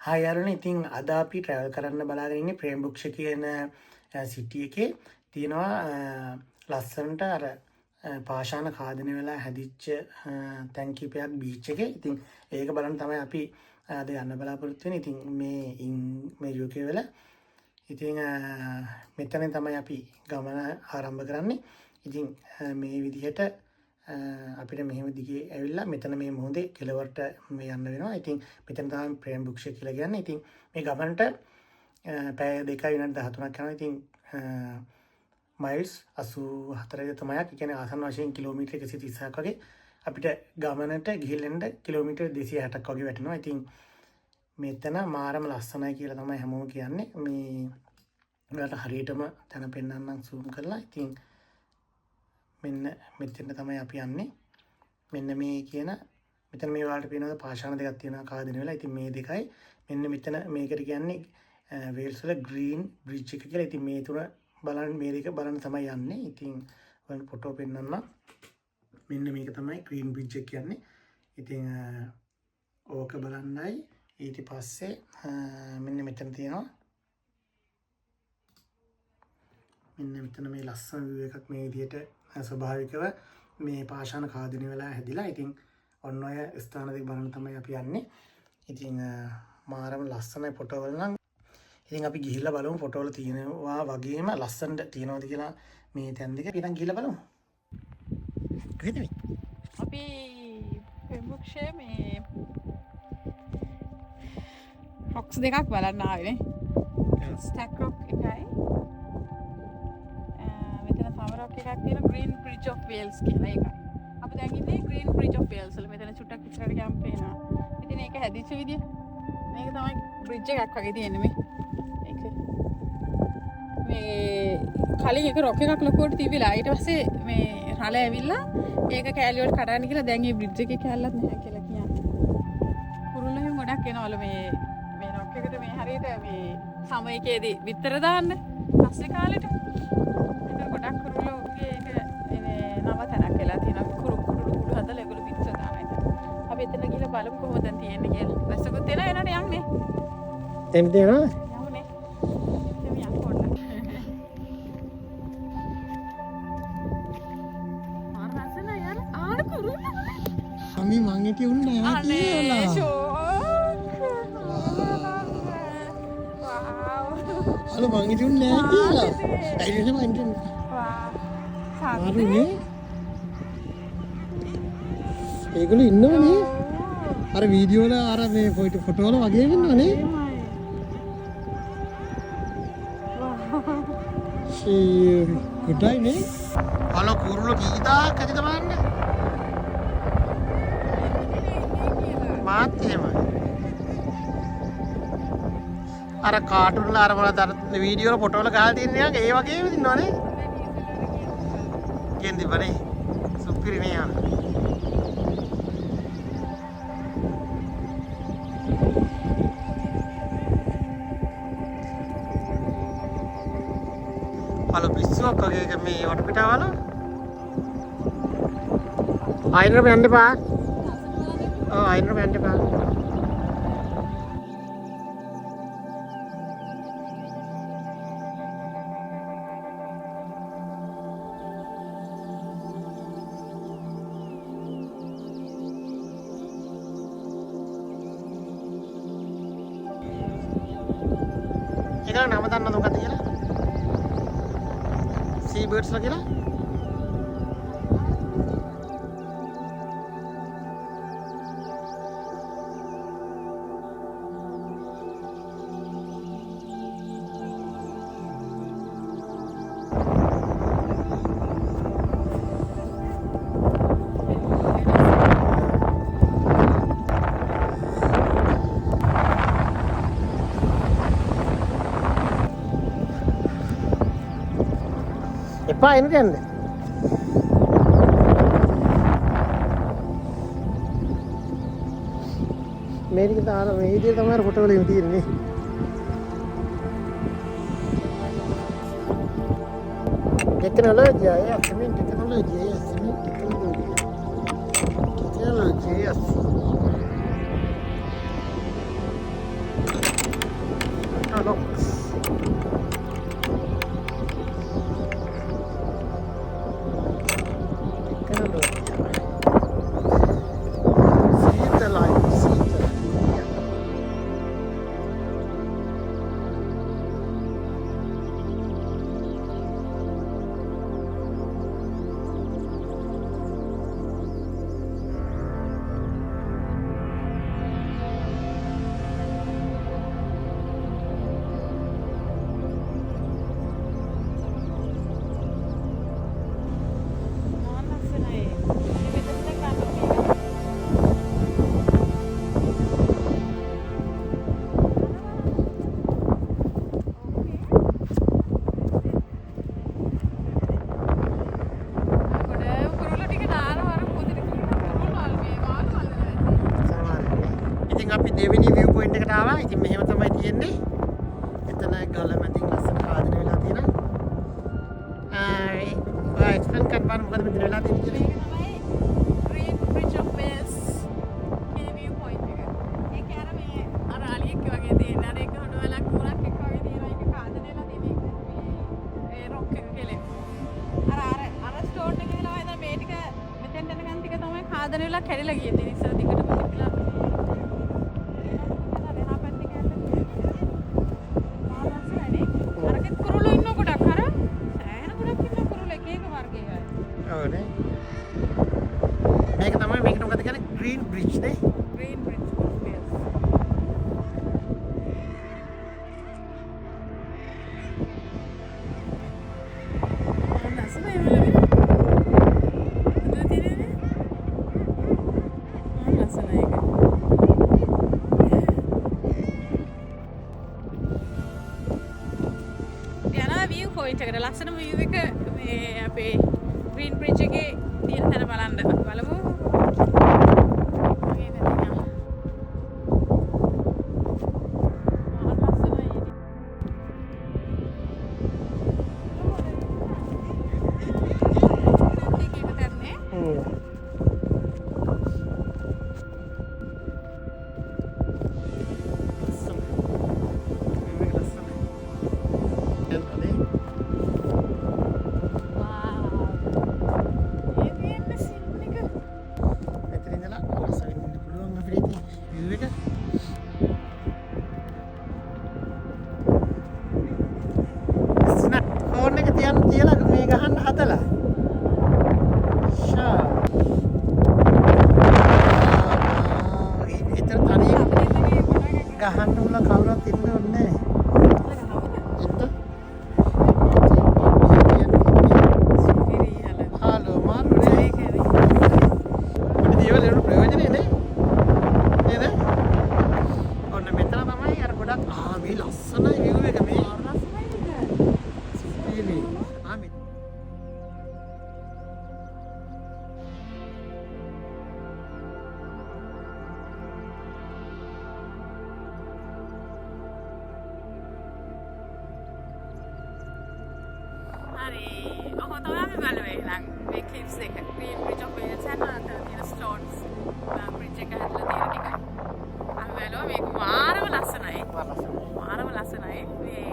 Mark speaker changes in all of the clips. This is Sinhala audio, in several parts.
Speaker 1: හා යාළුවනේ ඉතින් අද අපි ට්‍රැවල් කරන්න බලාගෙන ඉන්නේ ප්‍රේම්බුක්ෂ කියන සිටි එකේ තියෙනවා ලස්සනට අර පාෂාණ කාදනය වෙලා හැදිච්ච තැන් කිහිපයක් බීච් එකේ. ඉතින් ඒක බලන්න තමයි අපි අද යන්න බලාපොරොත්තු වෙන්නේ. ඉතින් මේ UK වල ඉතින් මෙතන තමයි අපි ගමන ආරම්භ කරන්නේ. ඉතින් මේ විදිහට අපිට මෙහෙම දිගේ ඇවිල්ලා මෙතන මේ මොහොතේ කෙළවරට මේ යන්න වෙනවා. ඉතින් මෙතන තමයි ප්‍රේම්බුක්ෂ කියලා කියන්නේ. ඉතින් මේ ගමනට පැය 2යි විනාඩි 13ක් යනවා. ඉතින් මයිල්ස් 84 තමයි. ඒ කියන්නේ ආසන්න වශයෙන් කිලෝමීටර් 130ක් වගේ අපිට ගමනට ගිහිල්ලා එන්න කිලෝමීටර් 260ක් වගේ වැටෙනවා. ඉතින් මෙතන මාරම ලස්සනයි කියලා තමයි හැමෝම කියන්නේ. මේ ඔයාලට හරියටම තැන පෙන්නන්නම් zoom කරලා. ඉතින් මෙන්න මෙතන තමයි අපි යන්නේ. මෙන්න මේ කියන මෙතන මේ වලට පේනවා පාෂාණ දෙකක් තියෙනවා කාදෙන වෙලා. ඉතින් මේ දෙකයි මෙන්න මෙතන මේකට කියන්නේ වේල්ස් වල ග්‍රීන් බ්‍රිජ් එක කියලා. ඉතින් මේ තුන බලන්න මේ දෙක බලන්න තමයි යන්නේ. ඉතින් ඔයාලට ෆොටෝ පෙන්නන්න. මෙන්න මේක තමයි ග්‍රීන් බ්‍රිජ් එක කියන්නේ. ඉතින් ඕක බලන්නයි ඊට පස්සේ මෙන්න මෙතන තියෙනවා. මෙන්න මෙතන මේ ලස්සන view එකක් මේ විදිහට ස්වභාවිකව මේ පාෂාණ කාදනය වෙලා හැදිලා. ඉතින් ඔන්න ඔය ස්ථාන දෙක බලන්න තමයි අපි යන්නේ. ඉතින් මාරම ලස්සනයි ෆොටෝ වල නම්. ඉතින් අපි ගිහිල්ලා බලමු ෆොටෝ වල තියෙනවා වගේම ලස්සනට තියෙනවද කියලා මේ තැන් දෙක. අපි ගිහිල්ලා බලමු. කොහෙද මේ?
Speaker 2: අපි ප්‍රේම්බුක්ෂයේ මේ රොක්ස් දෙකක් බලන්න ආවේ නේ. ස්ටැක් රොක් එකයි රොක් එකක් තියෙන ග්‍රීන් බ්‍රිජ් ඔෆ් වේල්ස් කියලා එකයි. අපි දැන් ඉන්නේ ග්‍රීන් බ්‍රිජ් ඔෆ් වේල්ස් වල. මෙතන චුට්ටක් ඉස්සරහට ගියාම පේනවා. ඉතින් ඒක හැදිච්ච විදිය මේක තමයි බ්‍රිජ් එකක් වගේ තියෙන්නේ මේ. ඒක මේ කලින් එක රොක් එකක් ලොකුවට තිබිලා ඊට පස්සේ මේ රළ ඇවිල්ලා ඒක කෑලි වලට කඩන්න කියලා දැන් මේ බ්‍රිජ් එකේ කෑල්ලක් නැහැ කියලා කියන්නේ. කුරුල්ලෝ ගොඩක් එනවලු මේ රොක් එකට මේ හරියට මේ සමයකේදී විතර දාන්න පස්සේ කාලෙට ගොඩක් කුරුල්ලෝගේ නවතනක් වෙලා තියෙනවා. කුඩු හදලා ඒගොල්ලෝ පිටත දාන එක. අපි එතන ගිහලා බලමු කොහොමද තියෙන්නේ කියලා. වැස්සකුත් එන එනට යන්නේ.
Speaker 1: එම් දෙනවා.
Speaker 2: යමුනේ. එම් යන්න පොඩ්ඩක්. මාර වැස්සන යන ආන කුරුල්ලෝ.
Speaker 1: අමි මං එක උන්නේ නැහැ කියලා.
Speaker 2: අනේ ෂෝ.
Speaker 1: අර මං ඉතුන්නේ නැහැ කියලා. ඇයි නේ මං ඉතුන්නේ. ඒගොල්ලෝ ඉන්නවනේ. අර වීඩියෝ වල අර මේ ෆොටෝ වල වගේ ඉන්නවනේ. කොටයි නේ. අල කුරුල්ලෝ කීදාක් ඇතිද බලන්න. මාත් එහෙමයි. අර කාටුන් වල අර මොනවද අර වීඩියෝ වල ෆොටෝ වල ගහලා තියෙන එක ඒ වගේම ඉන්නවනේ. केंद्र बने सुपीरी नहीं आना वालों बिस्सुआ कगे के में वाटर पिटा वाला आयरन में अंडे पा आयरन में अंडे पा ඒක නම දන්නවද මොකක්ද කියලා? සී බර්ඩ්ස් ලා කියලා? එපා එන්න යන්න. මේක දාන මේ විදිහට තමයි ෆොටෝ වලින් තියෙන්නේ. टेक्नोलॉजी है सीमेंट टेक्नोलॉजी है सीमेंट टेक्नोलॉजी yes box. අපි දෙවෙනි view point එකට ආවා. ඉතින් මෙහෙම තමයි තියෙන්නේ. එතන ගල මැදින් ලස්සන ආදර වෙලා තියෙනවා. එක්ස්ප්ලේන් කරන්න මොකද මෙතන වෙලා තියෙන්නේ කියලා.
Speaker 2: මේක තමයි Green Bridge of Wales කියන view point එක. ඒක අර මේ අර අලියෙක් වගේ තියෙන අර එක හොඩවලක් මුලක් එක්ක වගේ තියෙනවා. ඒක කාදන වෙලා තියෙන මේ rock එක කෙලේ. අර ස්ටෝන් එකේ තමයි දැන් මේ ටික මෙතෙන් යනකන් ටික තමයි කාදන වෙලා කැඩිලා ගියේ. ඉතින් ඉස්සර දිගටම තිබිලා
Speaker 1: මේක තමයි මේකට මොකද කියන්නේ green bridge නේ
Speaker 2: Green Bridge of Wales. view point එකට ලස්සන view එක මේ අපේ Green Bridge එකේ තියෙන තැන බලන්න බලමු.
Speaker 1: තියලා මේ ගහන්න හදලා ෂා ඒතර තනිය ගහන්න උල කවුරුත් ඉන්න ඕනේ හලෝ මාරුනේ මොකද ඒවල ප්‍රයෝජනේ නේ නේද ඔන්න මෙතන තමයි අර ගොඩක් මේ ලස්සනයි view එක මේ
Speaker 2: හරි ඔහොම තමයි අපි බලුවේ නම් මේ clips එක Green Bridge of Wales යන අතර තියෙන stones bridge එක හැදලා තියෙන ටික අපි බලුවා මේක මාරම ලස්සනයි මාරම ලස්සනයි මේ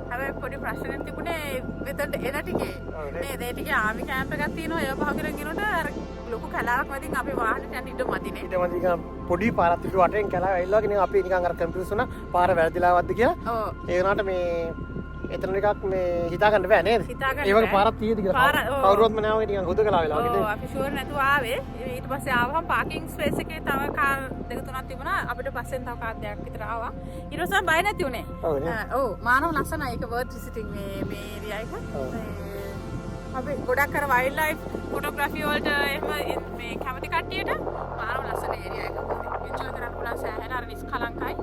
Speaker 2: හැබැයි පොඩි ප්‍රශ්නයක් තිබුණේ මෙතනට එන ටිකේ නේද ඒ ටිකේ ආමි කැම්ප් එකක් තියෙනවා ඒව පහකරගෙන ගෙනට අර ලොකු කලාවක් මැදින් අපි වාහනට යන්න ඉඩ මදිනේ
Speaker 1: ඊට මදි නිකන් පොඩි පාරක් තිබු වටෙන් කලාව ඇවිල්ලා වගේ අපි නිකන් අර කන්ෆියුස් වුණා පාර වැරදිලාවද්ද කියලා
Speaker 2: ඔව්
Speaker 1: ඒ වුණාට මේ එතන එකක් මේ හිතා ගන්න බෑ නේද? ඒ වගේ පාරක් තියෙද කියලා. කවුරුවත්ම නෑ වගේ නිකන් හුදකලා වෙලා වගේ.
Speaker 2: ඔව් අපි ෂුවර් නැතුව ආවේ. ඊට පස්සේ ආවම පාකින් ස්පේස් එකේ තව කාර් දෙක තුනක් තිබුණා. අපිට පස්සෙන් තව කාර් දෙකක් විතර ආවා. ඊට පස්සේ බය නැති උනේ. ඔව් මානව ලස්සනයි. ඒක worth visiting මේ ඒරියා එක. අපි ගොඩක් අර වයිල්ඩ් ලයිෆ් ෆොටෝග්‍රැෆි වලට එහෙම මේ කැමති කට්ටියට මානව ලස්සන ඒරියා එක. එන්ජොයි කරන්න පුළුවන් සෑහෙන අර නිස්කලංකයි.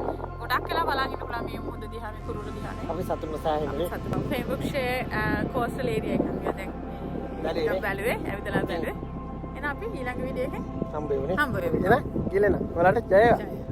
Speaker 2: ගොඩක් වෙලා බලන් ඉන්න පුළුවන් මේ මුහුද දිහා මේ කුරුළු දිහා නේ.
Speaker 1: අපි සතුටු සෑහෙන්නේ.
Speaker 2: Pembrokeshire coastal area එකක්. අපි දැන් බැලුවේ ඇවිදලා බැලුවේ. එහෙනම් අපි ඊළඟ වීඩියෝ එකේ
Speaker 1: හම්බ වෙමු නේ.
Speaker 2: හම්බ වෙමු.
Speaker 1: එහෙනම් ගිලෙන. ඔයාලට ජය වේවා.